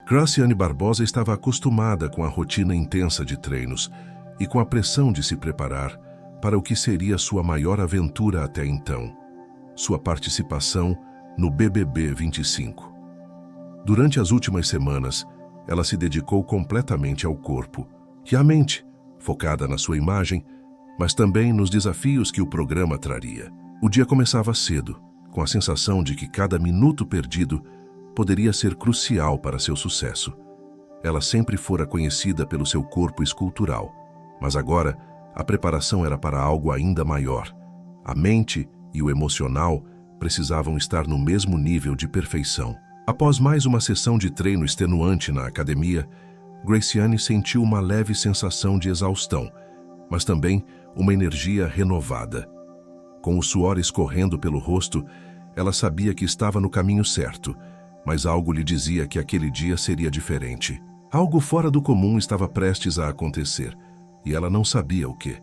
Graciane Barbosa estava acostumada com a rotina intensa de treinos e com a pressão de se preparar para o que seria sua maior aventura até então, sua participação no BBB 25. Durante as últimas semanas, ela se dedicou completamente ao corpo e à mente, focada na sua imagem, mas também nos desafios que o programa traria. O dia começava cedo, com a sensação de que cada minuto perdido poderia ser crucial para seu sucesso. Ela sempre fora conhecida pelo seu corpo escultural, mas agora a preparação era para algo ainda maior. A mente e o emocional precisavam estar no mesmo nível de perfeição. Após mais uma sessão de treino extenuante na academia, Graciane sentiu uma leve sensação de exaustão, mas também uma energia renovada. Com o suor escorrendo pelo rosto, ela sabia que estava no caminho certo, mas algo lhe dizia que aquele dia seria diferente. Algo fora do comum estava prestes a acontecer, e ela não sabia o que.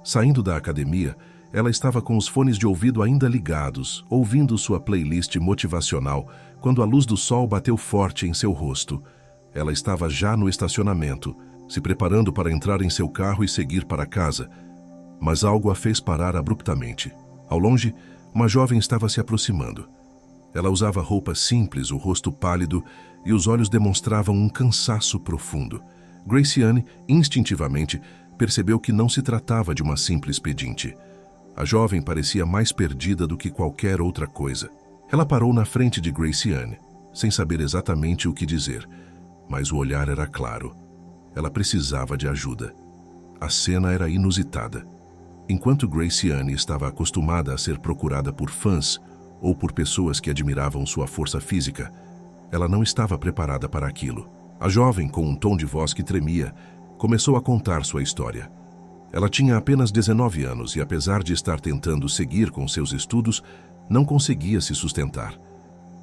Saindo da academia, ela estava com os fones de ouvido ainda ligados, ouvindo sua playlist motivacional, quando a luz do sol bateu forte em seu rosto. Ela estava já no estacionamento, se preparando para entrar em seu carro e seguir para casa, mas algo a fez parar abruptamente. Ao longe, uma jovem estava se aproximando. Ela usava roupas simples, o rosto pálido, e os olhos demonstravam um cansaço profundo. Graciane, instintivamente, percebeu que não se tratava de uma simples pedinte. A jovem parecia mais perdida do que qualquer outra coisa. Ela parou na frente de Graciane, sem saber exatamente o que dizer, mas o olhar era claro. Ela precisava de ajuda. A cena era inusitada. Enquanto Graciane estava acostumada a ser procurada por fãs ou por pessoas que admiravam sua força física, ela não estava preparada para aquilo. A jovem, com um tom de voz que tremia, começou a contar sua história. Ela tinha apenas 19 anos e, apesar de estar tentando seguir com seus estudos, não conseguia se sustentar.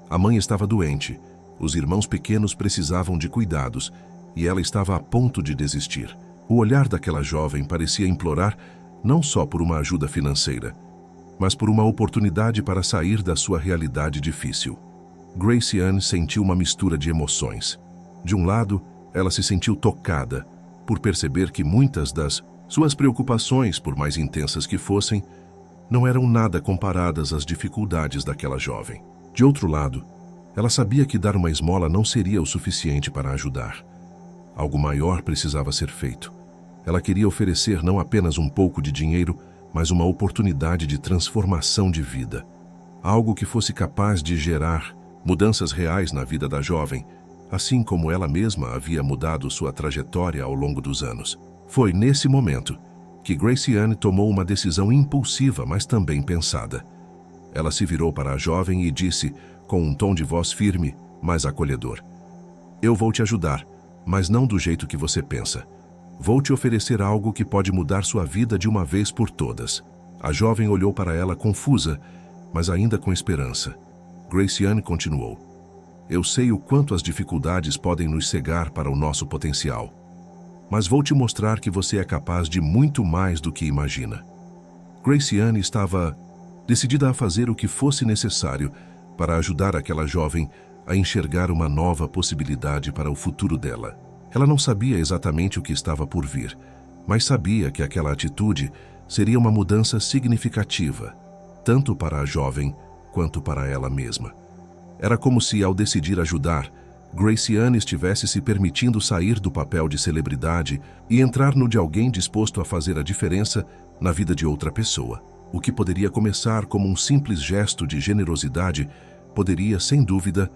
A mãe estava doente, os irmãos pequenos precisavam de cuidados e ela estava a ponto de desistir. O olhar daquela jovem parecia implorar não só por uma ajuda financeira, mas por uma oportunidade para sair da sua realidade difícil. Graciane sentiu uma mistura de emoções. De um lado, ela se sentiu tocada por perceber que muitas das suas preocupações, por mais intensas que fossem, não eram nada comparadas às dificuldades daquela jovem. De outro lado, ela sabia que dar uma esmola não seria o suficiente para ajudar. Algo maior precisava ser feito. Ela queria oferecer não apenas um pouco de dinheiro, mas uma oportunidade de transformação de vida. Algo que fosse capaz de gerar mudanças reais na vida da jovem, assim como ela mesma havia mudado sua trajetória ao longo dos anos. Foi nesse momento que Graciane tomou uma decisão impulsiva, mas também pensada. Ela se virou para a jovem e disse, com um tom de voz firme, mas acolhedor: "Eu vou te ajudar, mas não do jeito que você pensa. Vou te oferecer algo que pode mudar sua vida de uma vez por todas." A jovem olhou para ela confusa, mas ainda com esperança. Graciane continuou: "Eu sei o quanto as dificuldades podem nos cegar para o nosso potencial, mas vou te mostrar que você é capaz de muito mais do que imagina." Graciane estava decidida a fazer o que fosse necessário para ajudar aquela jovem a enxergar uma nova possibilidade para o futuro dela. Ela não sabia exatamente o que estava por vir, mas sabia que aquela atitude seria uma mudança significativa, tanto para a jovem quanto para ela mesma. Era como se, ao decidir ajudar, Graciane estivesse se permitindo sair do papel de celebridade e entrar no de alguém disposto a fazer a diferença na vida de outra pessoa. O que poderia começar como um simples gesto de generosidade poderia, sem dúvida,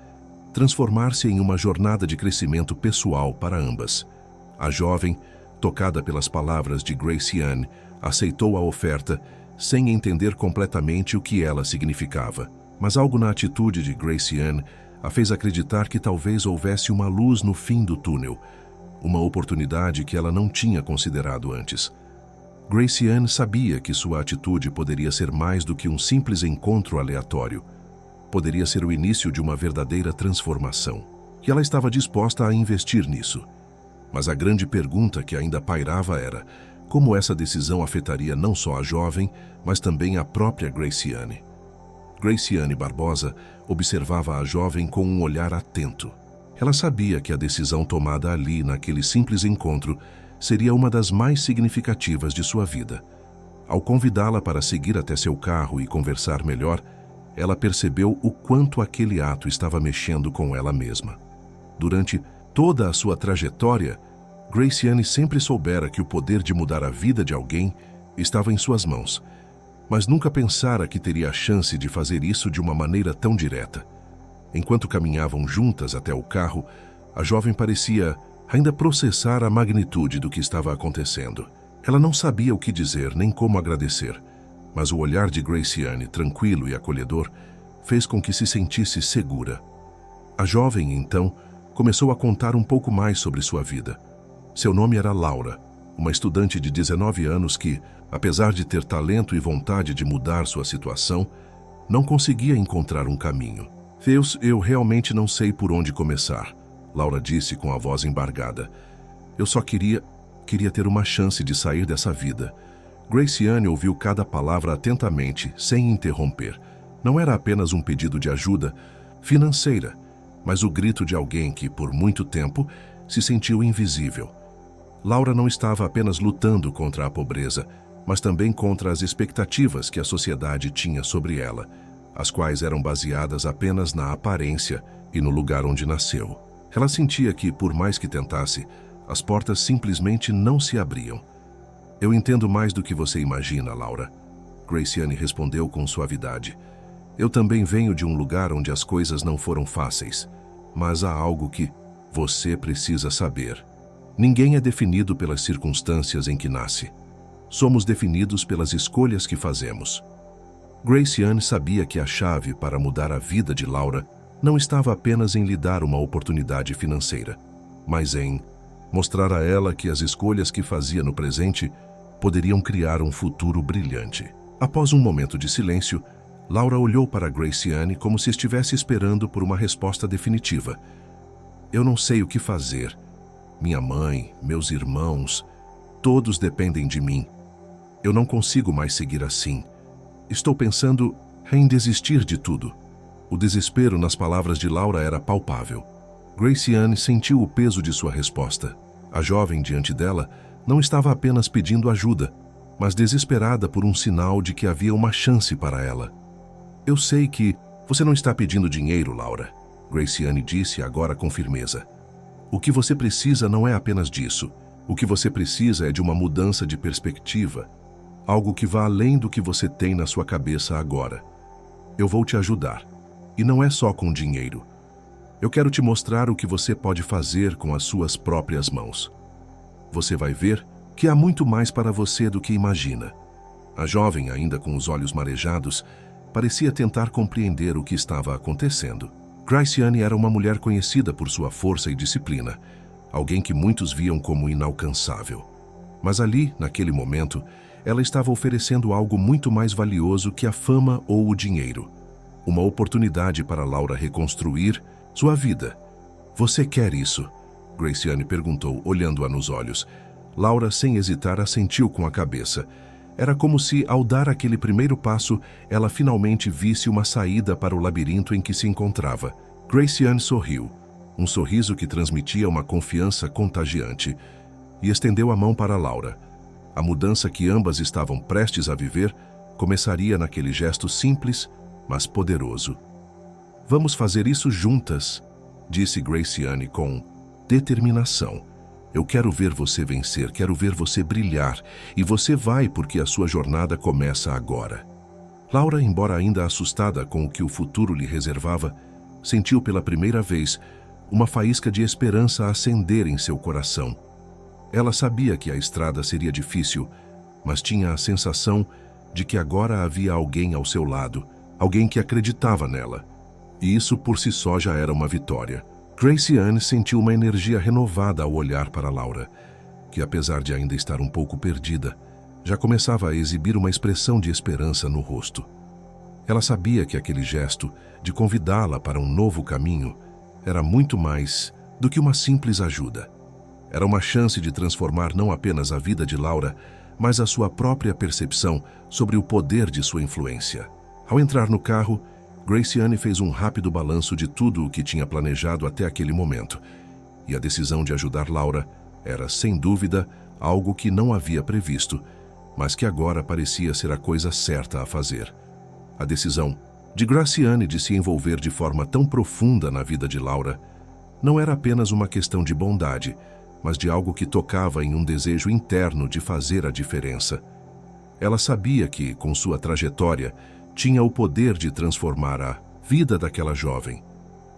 transformar-se em uma jornada de crescimento pessoal para ambas. A jovem, tocada pelas palavras de Graciane, aceitou a oferta sem entender completamente o que ela significava. Mas algo na atitude de Graciane a fez acreditar que talvez houvesse uma luz no fim do túnel, uma oportunidade que ela não tinha considerado antes. Graciane sabia que sua atitude poderia ser mais do que um simples encontro aleatório. Poderia ser o início de uma verdadeira transformação, e ela estava disposta a investir nisso. Mas a grande pergunta que ainda pairava era como essa decisão afetaria não só a jovem, mas também a própria Graciane. Graciane Barbosa observava a jovem com um olhar atento. Ela sabia que a decisão tomada ali, naquele simples encontro, seria uma das mais significativas de sua vida. Ao convidá-la para seguir até seu carro e conversar melhor, ela percebeu o quanto aquele ato estava mexendo com ela mesma. Durante toda a sua trajetória, Graciane sempre soubera que o poder de mudar a vida de alguém estava em suas mãos, mas nunca pensara que teria a chance de fazer isso de uma maneira tão direta. Enquanto caminhavam juntas até o carro, a jovem parecia ainda processar a magnitude do que estava acontecendo. Ela não sabia o que dizer nem como agradecer, mas o olhar de Graciane, tranquilo e acolhedor, fez com que se sentisse segura. A jovem, então, começou a contar um pouco mais sobre sua vida. Seu nome era Laura, uma estudante de 19 anos que, apesar de ter talento e vontade de mudar sua situação, não conseguia encontrar um caminho. Deus, eu realmente não sei por onde começar, Laura disse com a voz embargada. Eu só queria ter uma chance de sair dessa vida. Graciane ouviu cada palavra atentamente, sem interromper. Não era apenas um pedido de ajuda financeira, mas o grito de alguém que, por muito tempo, se sentiu invisível. Laura não estava apenas lutando contra a pobreza, mas também contra as expectativas que a sociedade tinha sobre ela, as quais eram baseadas apenas na aparência e no lugar onde nasceu. Ela sentia que, por mais que tentasse, as portas simplesmente não se abriam. Eu entendo mais do que você imagina, Laura, Graciane respondeu com suavidade. Eu também venho de um lugar onde as coisas não foram fáceis, mas há algo que você precisa saber. Ninguém é definido pelas circunstâncias em que nasce. Somos definidos pelas escolhas que fazemos. Graciane sabia que a chave para mudar a vida de Laura não estava apenas em lhe dar uma oportunidade financeira, mas em mostrar a ela que as escolhas que fazia no presente poderiam criar um futuro brilhante. Após um momento de silêncio, Laura olhou para Graciane como se estivesse esperando por uma resposta definitiva. Eu não sei o que fazer. Minha mãe, meus irmãos, todos dependem de mim. Eu não consigo mais seguir assim. Estou pensando em desistir de tudo. O desespero nas palavras de Laura era palpável. Graciane sentiu o peso de sua resposta. A jovem diante dela não estava apenas pedindo ajuda, mas desesperada por um sinal de que havia uma chance para ela. Eu sei que você não está pedindo dinheiro, Laura, Graciane disse agora com firmeza. O que você precisa não é apenas disso. O que você precisa é de uma mudança de perspectiva, algo que vá além do que você tem na sua cabeça agora. Eu vou te ajudar. E não é só com dinheiro. Eu quero te mostrar o que você pode fazer com as suas próprias mãos. Você vai ver que há muito mais para você do que imagina. A jovem, ainda com os olhos marejados, parecia tentar compreender o que estava acontecendo. Graciane era uma mulher conhecida por sua força e disciplina, alguém que muitos viam como inalcançável. Mas ali, naquele momento, ela estava oferecendo algo muito mais valioso que a fama ou o dinheiro. Uma oportunidade para Laura reconstruir sua vida. Você quer isso? Graciane perguntou, olhando-a nos olhos. Laura, sem hesitar, assentiu com a cabeça. Era como se, ao dar aquele primeiro passo, ela finalmente visse uma saída para o labirinto em que se encontrava. Graciane sorriu, um sorriso que transmitia uma confiança contagiante, e estendeu a mão para Laura. A mudança que ambas estavam prestes a viver começaria naquele gesto simples, mas poderoso. Vamos fazer isso juntas, disse Graciane com determinação. Eu quero ver você vencer, quero ver você brilhar, e você vai porque a sua jornada começa agora. Laura, embora ainda assustada com o que o futuro lhe reservava, sentiu pela primeira vez uma faísca de esperança acender em seu coração. Ela sabia que a estrada seria difícil, mas tinha a sensação de que agora havia alguém ao seu lado, alguém que acreditava nela. E isso por si só já era uma vitória. Graciane sentiu uma energia renovada ao olhar para Laura, que apesar de ainda estar um pouco perdida, já começava a exibir uma expressão de esperança no rosto. Ela sabia que aquele gesto de convidá-la para um novo caminho era muito mais do que uma simples ajuda. Era uma chance de transformar não apenas a vida de Laura, mas a sua própria percepção sobre o poder de sua influência. Ao entrar no carro, Graciane fez um rápido balanço de tudo o que tinha planejado até aquele momento, e a decisão de ajudar Laura era, sem dúvida, algo que não havia previsto, mas que agora parecia ser a coisa certa a fazer. A decisão de Graciane de se envolver de forma tão profunda na vida de Laura não era apenas uma questão de bondade, mas de algo que tocava em um desejo interno de fazer a diferença. Ela sabia que, com sua trajetória, tinha o poder de transformar a vida daquela jovem,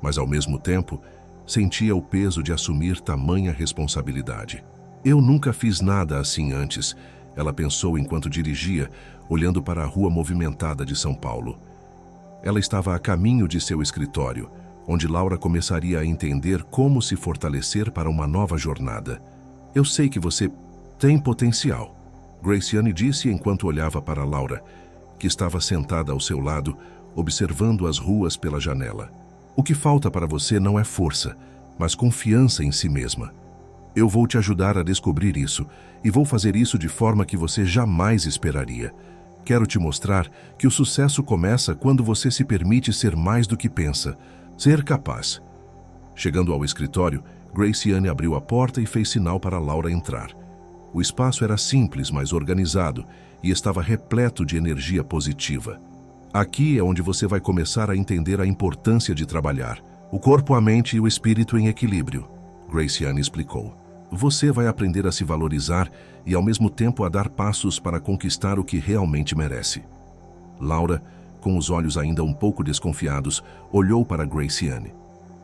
mas ao mesmo tempo sentia o peso de assumir tamanha responsabilidade. Eu nunca fiz nada assim antes, ela pensou enquanto dirigia, olhando para a rua movimentada de São Paulo. Ela estava a caminho de seu escritório, onde Laura começaria a entender como se fortalecer para uma nova jornada. Eu sei que você tem potencial, Graciane disse enquanto olhava para Laura, que estava sentada ao seu lado, observando as ruas pela janela. O que falta para você não é força, mas confiança em si mesma. Eu vou te ajudar a descobrir isso, e vou fazer isso de forma que você jamais esperaria. Quero te mostrar que o sucesso começa quando você se permite ser mais do que pensa, ser capaz. Chegando ao escritório, Graciane abriu a porta e fez sinal para Laura entrar. O espaço era simples, mas organizado, e estava repleto de energia positiva. Aqui é onde você vai começar a entender a importância de trabalhar o corpo, a mente e o espírito em equilíbrio, Graciane explicou. Você vai aprender a se valorizar e ao mesmo tempo a dar passos para conquistar o que realmente merece. Laura, com os olhos ainda um pouco desconfiados, olhou para Graciane.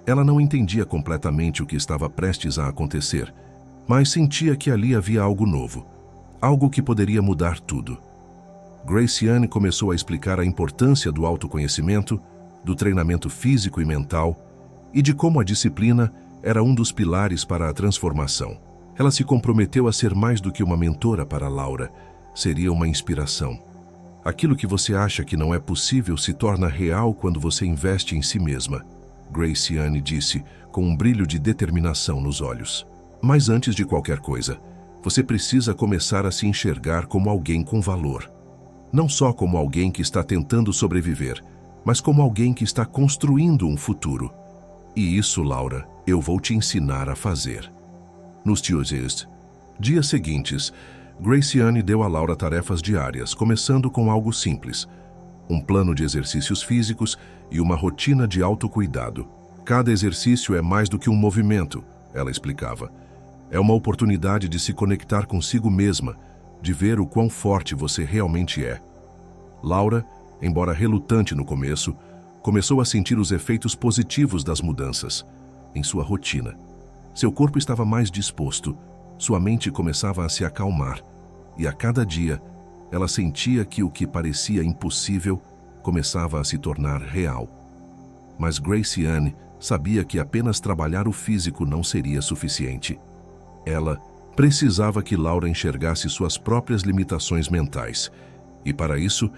Ela não entendia completamente o que estava prestes a acontecer, mas sentia que ali havia algo novo, algo que poderia mudar tudo. Graciane começou a explicar a importância do autoconhecimento, do treinamento físico e mental, e de como a disciplina era um dos pilares para a transformação. Ela se comprometeu a ser mais do que uma mentora para Laura, seria uma inspiração. Aquilo que você acha que não é possível se torna real quando você investe em si mesma, Graciane disse, com um brilho de determinação nos olhos. Mas antes de qualquer coisa, você precisa começar a se enxergar como alguém com valor. Não só como alguém que está tentando sobreviver, mas como alguém que está construindo um futuro. E isso, Laura, eu vou te ensinar a fazer. Nos dias seguintes, Graciane deu a Laura tarefas diárias, começando com algo simples: um plano de exercícios físicos e uma rotina de autocuidado. Cada exercício é mais do que um movimento, ela explicava. É uma oportunidade de se conectar consigo mesma, de ver o quão forte você realmente é. Laura, embora relutante no começo, começou a sentir os efeitos positivos das mudanças em sua rotina. Seu corpo estava mais disposto, sua mente começava a se acalmar, e a cada dia ela sentia que o que parecia impossível começava a se tornar real. Mas Graciane sabia que apenas trabalhar o físico não seria suficiente. Ela precisava que Laura enxergasse suas próprias limitações mentais, e para isso,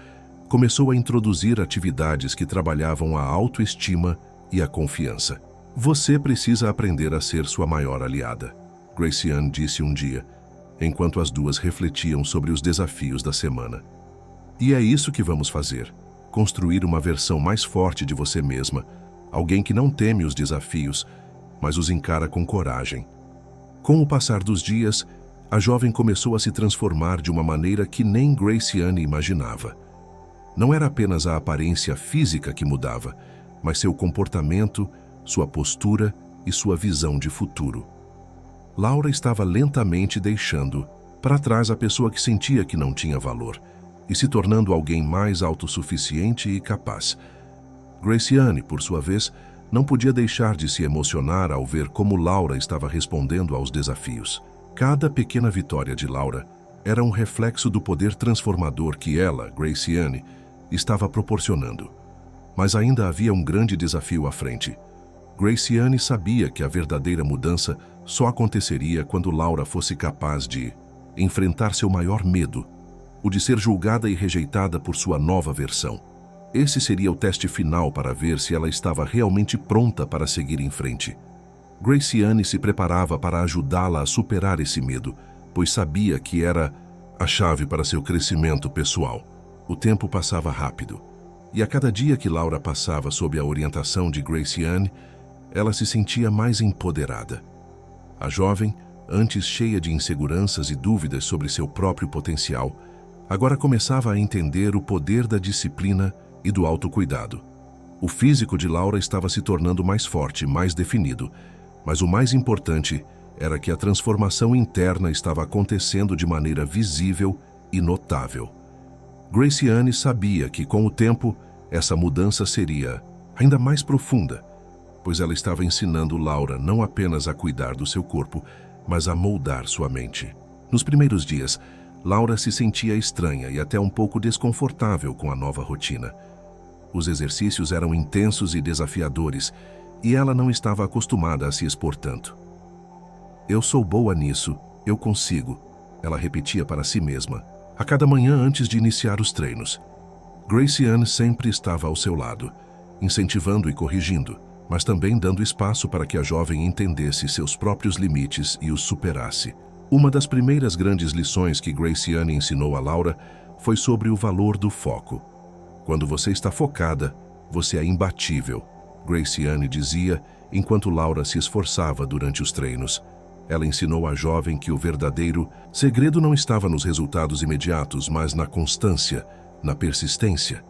começou a introduzir atividades que trabalhavam a autoestima e a confiança. Você precisa aprender a ser sua maior aliada, Graciane disse um dia, enquanto as duas refletiam sobre os desafios da semana. E é isso que vamos fazer, construir uma versão mais forte de você mesma, alguém que não teme os desafios, mas os encara com coragem. Com o passar dos dias, a jovem começou a se transformar de uma maneira que nem Graciane imaginava. Não era apenas a aparência física que mudava, mas seu comportamento, sua postura e sua visão de futuro. Laura estava lentamente deixando para trás a pessoa que sentia que não tinha valor e se tornando alguém mais autossuficiente e capaz. Graciane, por sua vez, não podia deixar de se emocionar ao ver como Laura estava respondendo aos desafios. Cada pequena vitória de Laura era um reflexo do poder transformador que ela, Graciane, estava proporcionando. Mas ainda havia um grande desafio à frente. Graciane sabia que a verdadeira mudança só aconteceria quando Laura fosse capaz de enfrentar seu maior medo, o de ser julgada e rejeitada por sua nova versão. Esse seria o teste final para ver se ela estava realmente pronta para seguir em frente. Graciane se preparava para ajudá-la a superar esse medo, pois sabia que era a chave para seu crescimento pessoal. O tempo passava rápido, E a cada dia que Laura passava sob a orientação de Graciane, ela se sentia mais empoderada. A jovem, antes cheia de inseguranças e dúvidas sobre seu próprio potencial, agora começava a entender o poder da disciplina e do autocuidado. O físico de Laura estava se tornando mais forte, mais definido, mas o mais importante era que a transformação interna estava acontecendo de maneira visível e notável. Graciane sabia que, com o tempo, essa mudança seria ainda mais profunda, pois ela estava ensinando Laura não apenas a cuidar do seu corpo, mas a moldar sua mente. Nos primeiros dias, Laura se sentia estranha e até um pouco desconfortável com a nova rotina. Os exercícios eram intensos e desafiadores, e ela não estava acostumada a se expor tanto. "Eu sou boa nisso, eu consigo", ela repetia para si mesma, a cada manhã antes de iniciar os treinos. Graciane sempre estava ao seu lado, incentivando e corrigindo, mas também dando espaço para que a jovem entendesse seus próprios limites e os superasse. Uma das primeiras grandes lições que Graciane ensinou a Laura foi sobre o valor do foco. "Quando você está focada, você é imbatível", Graciane dizia enquanto Laura se esforçava durante os treinos. Ela ensinou à jovem que o verdadeiro segredo não estava nos resultados imediatos, mas na constância, na persistência.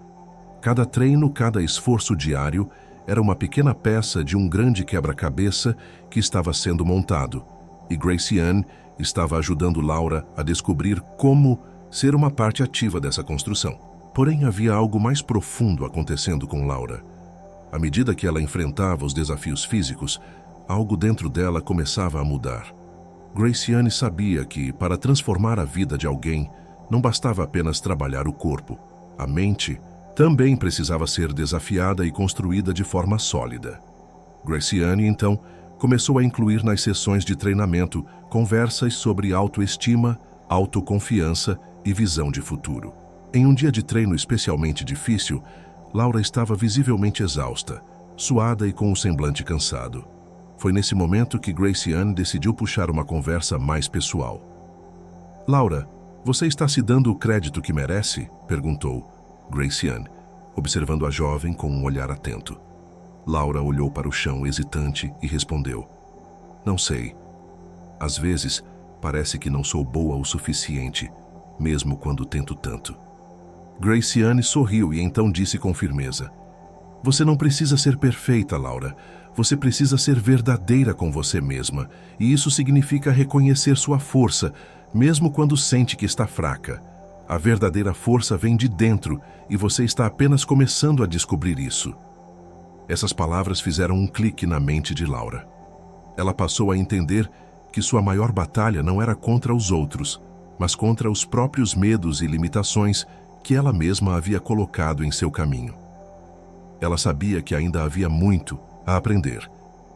Cada treino, cada esforço diário era uma pequena peça de um grande quebra-cabeça que estava sendo montado, e Graciane estava ajudando Laura a descobrir como ser uma parte ativa dessa construção. Porém, havia algo mais profundo acontecendo com Laura. À medida que ela enfrentava os desafios físicos, algo dentro dela começava a mudar. Graciane sabia que, para transformar a vida de alguém, não bastava apenas trabalhar o corpo. A mente também precisava ser desafiada e construída de forma sólida. Graciane, então, começou a incluir nas sessões de treinamento conversas sobre autoestima, autoconfiança e visão de futuro. Em um dia de treino especialmente difícil, Laura estava visivelmente exausta, suada e com um semblante cansado. Foi nesse momento que Graciane decidiu puxar uma conversa mais pessoal. "Laura, você está se dando o crédito que merece?", perguntou Graciane, observando a jovem com um olhar atento. Laura olhou para o chão hesitante e respondeu: "Não sei. Às vezes, parece que não sou boa o suficiente, mesmo quando tento tanto." Graciane sorriu e então disse com firmeza: "Você não precisa ser perfeita, Laura. Você precisa ser verdadeira com você mesma, e isso significa reconhecer sua força, mesmo quando sente que está fraca. A verdadeira força vem de dentro, e você está apenas começando a descobrir isso." Essas palavras fizeram um clique na mente de Laura. Ela passou a entender que sua maior batalha não era contra os outros, mas contra os próprios medos e limitações que ela mesma havia colocado em seu caminho. Ela sabia que ainda havia muito a aprender,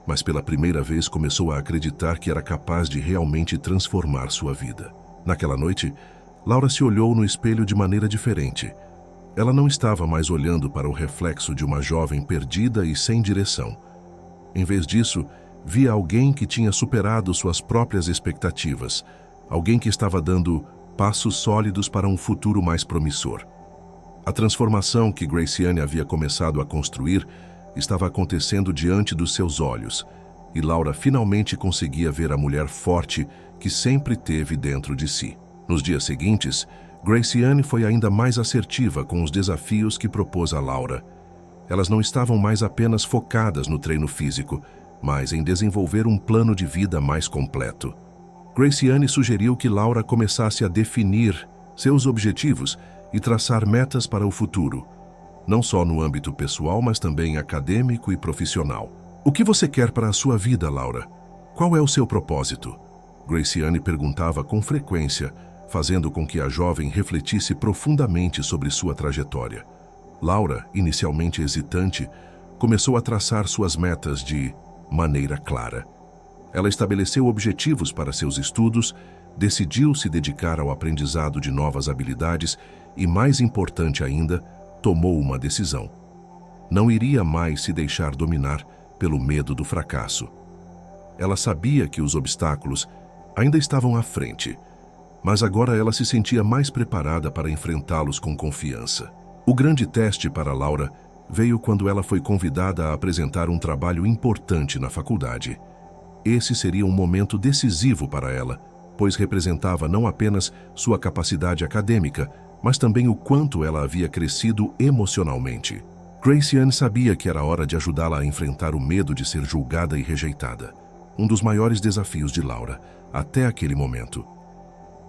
mas pela primeira vez começou a acreditar que era capaz de realmente transformar sua vida. Naquela noite, Laura se olhou no espelho de maneira diferente. Ela não estava mais olhando para o reflexo de uma jovem perdida e sem direção. Em vez disso, via alguém que tinha superado suas próprias expectativas, alguém que estava dando passos sólidos para um futuro mais promissor. A transformação que Graciane havia começado a construir estava acontecendo diante dos seus olhos, e Laura finalmente conseguia ver a mulher forte que sempre teve dentro de si. Nos dias seguintes, Graciane foi ainda mais assertiva com os desafios que propôs a Laura. Elas não estavam mais apenas focadas no treino físico, mas em desenvolver um plano de vida mais completo. Graciane sugeriu que Laura começasse a definir seus objetivos e traçar metas para o futuro, não só no âmbito pessoal, mas também acadêmico e profissional. "O que você quer para a sua vida, Laura? Qual é o seu propósito?", Graciane perguntava com frequência, fazendo com que a jovem refletisse profundamente sobre sua trajetória. Laura, inicialmente hesitante, começou a traçar suas metas de maneira clara. Ela estabeleceu objetivos para seus estudos, decidiu se dedicar ao aprendizado de novas habilidades e, mais importante ainda, tomou uma decisão. Não iria mais se deixar dominar pelo medo do fracasso. Ela sabia que os obstáculos ainda estavam à frente, mas agora ela se sentia mais preparada para enfrentá-los com confiança. O grande teste para Laura veio quando ela foi convidada a apresentar um trabalho importante na faculdade. Esse seria um momento decisivo para ela, pois representava não apenas sua capacidade acadêmica, mas também o quanto ela havia crescido emocionalmente. Graciane sabia que era hora de ajudá-la a enfrentar o medo de ser julgada e rejeitada, um dos maiores desafios de Laura, até aquele momento.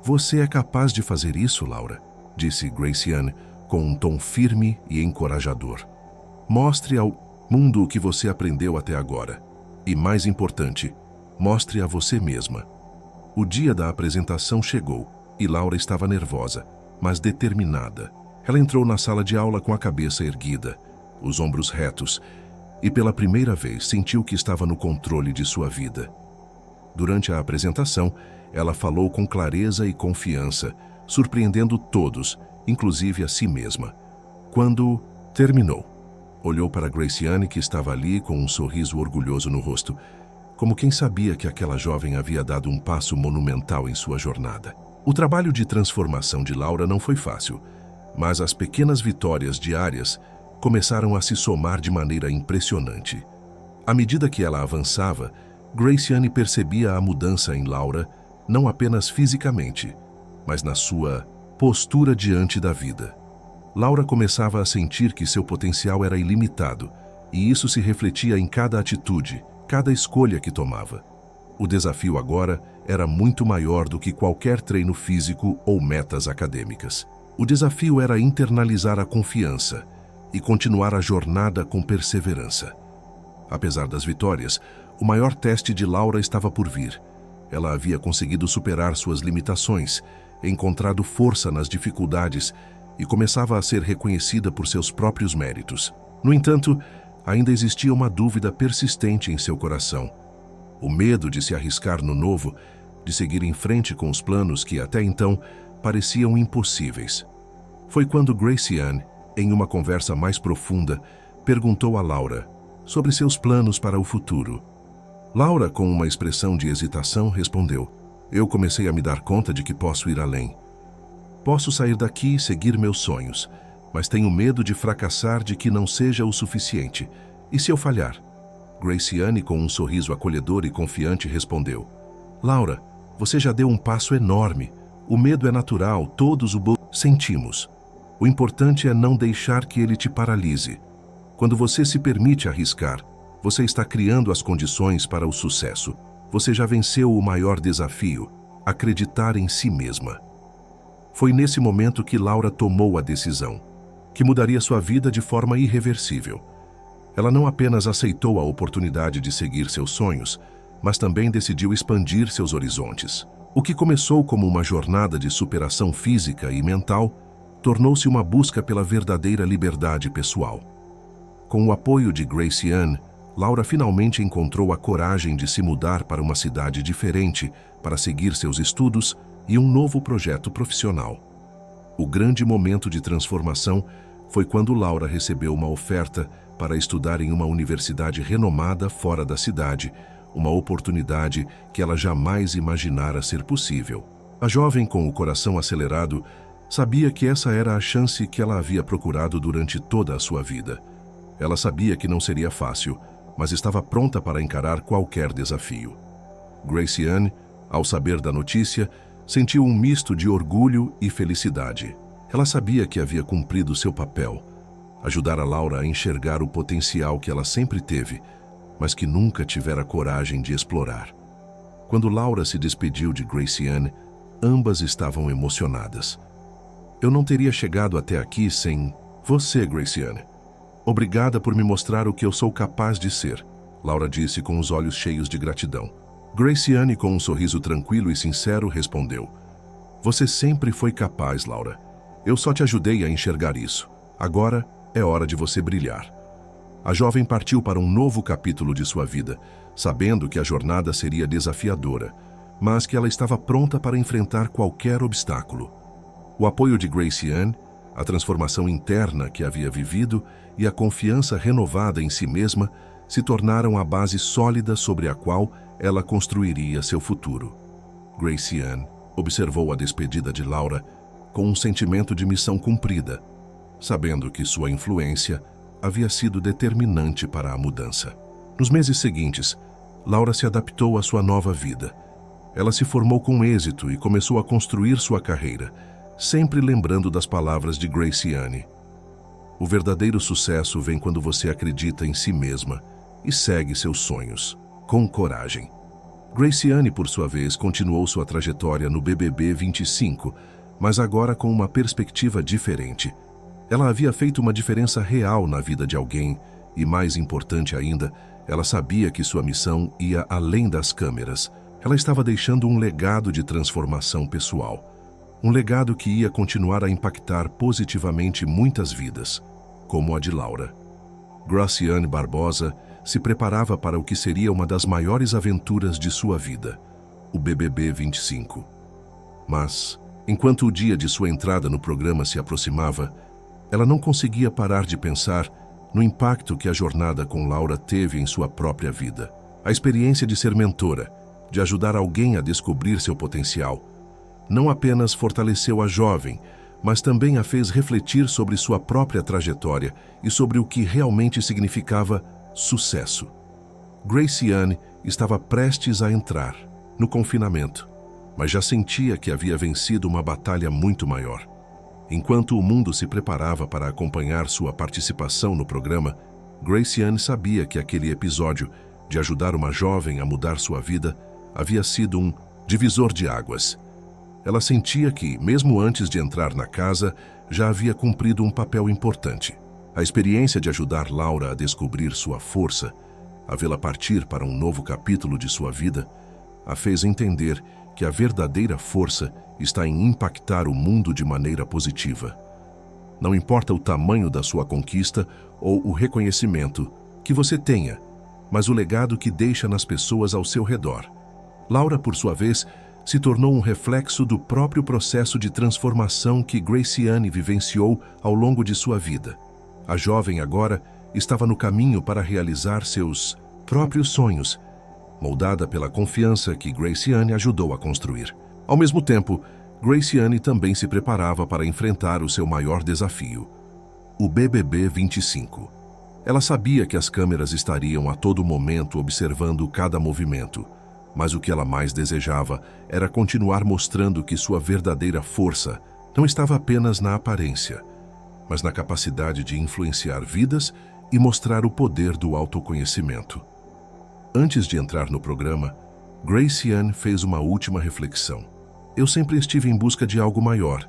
"Você é capaz de fazer isso, Laura", disse Graciane com um tom firme e encorajador. "Mostre ao mundo o que você aprendeu até agora. E, mais importante, mostre a você mesma." O dia da apresentação chegou e Laura estava nervosa, mas determinada. Ela entrou na sala de aula com a cabeça erguida, os ombros retos, e pela primeira vez sentiu que estava no controle de sua vida. Durante a apresentação, ela falou com clareza e confiança, surpreendendo todos, inclusive a si mesma. Quando terminou, olhou para Graciane, que estava ali com um sorriso orgulhoso no rosto, como quem sabia que aquela jovem havia dado um passo monumental em sua jornada. O trabalho de transformação de Laura não foi fácil, mas as pequenas vitórias diárias começaram a se somar de maneira impressionante. À medida que ela avançava, Graciane percebia a mudança em Laura, não apenas fisicamente, mas na sua postura diante da vida. Laura começava a sentir que seu potencial era ilimitado, e isso se refletia em cada atitude, cada escolha que tomava. O desafio agora era muito maior do que qualquer treino físico ou metas acadêmicas. O desafio era internalizar a confiança e continuar a jornada com perseverança. Apesar das vitórias, o maior teste de Laura estava por vir. Ela havia conseguido superar suas limitações, encontrado força nas dificuldades e começava a ser reconhecida por seus próprios méritos. No entanto, ainda existia uma dúvida persistente em seu coração. O medo de se arriscar no novo, de seguir em frente com os planos que até então pareciam impossíveis. Foi quando Graciane, em uma conversa mais profunda, perguntou a Laura sobre seus planos para o futuro. Laura, com uma expressão de hesitação, respondeu: "Eu comecei a me dar conta de que posso ir além. Posso sair daqui e seguir meus sonhos, mas tenho medo de fracassar, de que não seja o suficiente. E se eu falhar?" Graciane, com um sorriso acolhedor e confiante, respondeu: "Laura, você já deu um passo enorme. O medo é natural, todos o sentimos. O importante é não deixar que ele te paralise. Quando você se permite arriscar, você está criando as condições para o sucesso. Você já venceu o maior desafio, acreditar em si mesma." Foi nesse momento que Laura tomou a decisão, que mudaria sua vida de forma irreversível. Ela não apenas aceitou a oportunidade de seguir seus sonhos, mas também decidiu expandir seus horizontes. O que começou como uma jornada de superação física e mental, tornou-se uma busca pela verdadeira liberdade pessoal. Com o apoio de Graciane, Laura finalmente encontrou a coragem de se mudar para uma cidade diferente para seguir seus estudos e um novo projeto profissional. O grande momento de transformação foi quando Laura recebeu uma oferta para estudar em uma universidade renomada fora da cidade, uma oportunidade que ela jamais imaginara ser possível. A jovem, com o coração acelerado, sabia que essa era a chance que ela havia procurado durante toda a sua vida. Ela sabia que não seria fácil, mas estava pronta para encarar qualquer desafio. Graciane, ao saber da notícia, sentiu um misto de orgulho e felicidade. Ela sabia que havia cumprido seu papel, ajudar a Laura a enxergar o potencial que ela sempre teve, mas que nunca tivera coragem de explorar. Quando Laura se despediu de Graciane, ambas estavam emocionadas. "Eu não teria chegado até aqui sem você, Graciane. Obrigada por me mostrar o que eu sou capaz de ser", Laura disse com os olhos cheios de gratidão. Graciane, com um sorriso tranquilo e sincero, respondeu: "Você sempre foi capaz, Laura. Eu só te ajudei a enxergar isso. Agora é hora de você brilhar." A jovem partiu para um novo capítulo de sua vida, sabendo que a jornada seria desafiadora, mas que ela estava pronta para enfrentar qualquer obstáculo. O apoio de Graciane, a transformação interna que havia vivido e a confiança renovada em si mesma se tornaram a base sólida sobre a qual ela construiria seu futuro. Graciane observou a despedida de Laura com um sentimento de missão cumprida. sabendo que sua influência havia sido determinante para a mudança. Nos meses seguintes, Laura se adaptou à sua nova vida. Ela se formou com êxito e começou a construir sua carreira, sempre lembrando das palavras de Graciane. O verdadeiro sucesso vem quando você acredita em si mesma e segue seus sonhos, com coragem. Graciane, por sua vez, continuou sua trajetória no BBB 25, mas agora com uma perspectiva diferente. Ela havia feito uma diferença real na vida de alguém e, mais importante ainda, ela sabia que sua missão ia além das câmeras. Ela estava deixando um legado de transformação pessoal. Um legado que ia continuar a impactar positivamente muitas vidas, como a de Laura. Graciane Barbosa se preparava para o que seria uma das maiores aventuras de sua vida, o BBB 25. Mas, enquanto o dia de sua entrada no programa se aproximava, ela não conseguia parar de pensar no impacto que a jornada com Laura teve em sua própria vida. A experiência de ser mentora, de ajudar alguém a descobrir seu potencial, não apenas fortaleceu a jovem, mas também a fez refletir sobre sua própria trajetória e sobre o que realmente significava sucesso. Graciane estava prestes a entrar no confinamento, mas já sentia que havia vencido uma batalha muito maior. Enquanto o mundo se preparava para acompanhar sua participação no programa, Graciane sabia que aquele episódio de ajudar uma jovem a mudar sua vida havia sido um divisor de águas. Ela sentia que, mesmo antes de entrar na casa, já havia cumprido um papel importante. A experiência de ajudar Laura a descobrir sua força, a vê-la partir para um novo capítulo de sua vida, a fez entender que a verdadeira força está em impactar o mundo de maneira positiva. Não importa o tamanho da sua conquista ou o reconhecimento que você tenha, mas o legado que deixa nas pessoas ao seu redor. Laura, por sua vez, se tornou um reflexo do próprio processo de transformação que Graciane vivenciou ao longo de sua vida. A jovem agora estava no caminho para realizar seus próprios sonhos, moldada pela confiança que Graciane ajudou a construir. Ao mesmo tempo, Graciane também se preparava para enfrentar o seu maior desafio, o BBB 25. Ela sabia que as câmeras estariam a todo momento observando cada movimento, mas o que ela mais desejava era continuar mostrando que sua verdadeira força não estava apenas na aparência, mas na capacidade de influenciar vidas e mostrar o poder do autoconhecimento. Antes de entrar no programa, Graciane fez uma última reflexão. Eu sempre estive em busca de algo maior,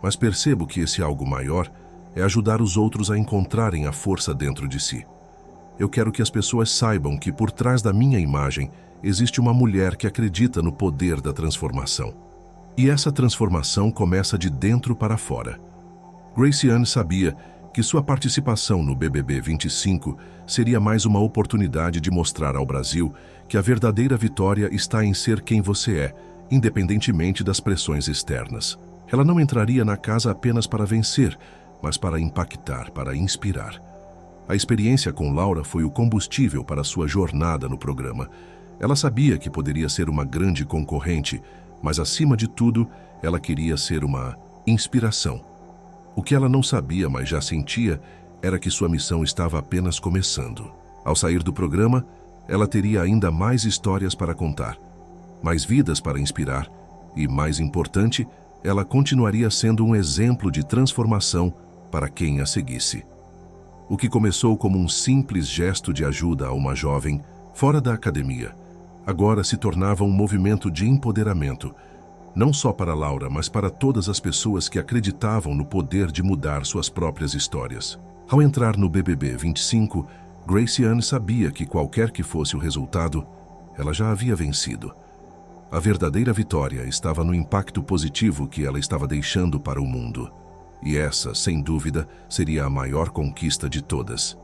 mas percebo que esse algo maior é ajudar os outros a encontrarem a força dentro de si. Eu quero que as pessoas saibam que por trás da minha imagem existe uma mulher que acredita no poder da transformação. E essa transformação começa de dentro para fora. Graciane sabia que sua participação no BBB 25 seria mais uma oportunidade de mostrar ao Brasil que a verdadeira vitória está em ser quem você é, independentemente das pressões externas. Ela não entraria na casa apenas para vencer, mas para impactar, para inspirar. A experiência com Laura foi o combustível para sua jornada no programa. Ela sabia que poderia ser uma grande concorrente, mas acima de tudo, ela queria ser uma inspiração. O que ela não sabia, mas já sentia, era que sua missão estava apenas começando. Ao sair do programa, ela teria ainda mais histórias para contar, mais vidas para inspirar e, mais importante, ela continuaria sendo um exemplo de transformação para quem a seguisse. O que começou como um simples gesto de ajuda a uma jovem fora da academia, agora se tornava um movimento de empoderamento, não só para Laura, mas para todas as pessoas que acreditavam no poder de mudar suas próprias histórias. Ao entrar no BBB 25, Graciane sabia que qualquer que fosse o resultado, ela já havia vencido. A verdadeira vitória estava no impacto positivo que ela estava deixando para o mundo. E essa, sem dúvida, seria a maior conquista de todas.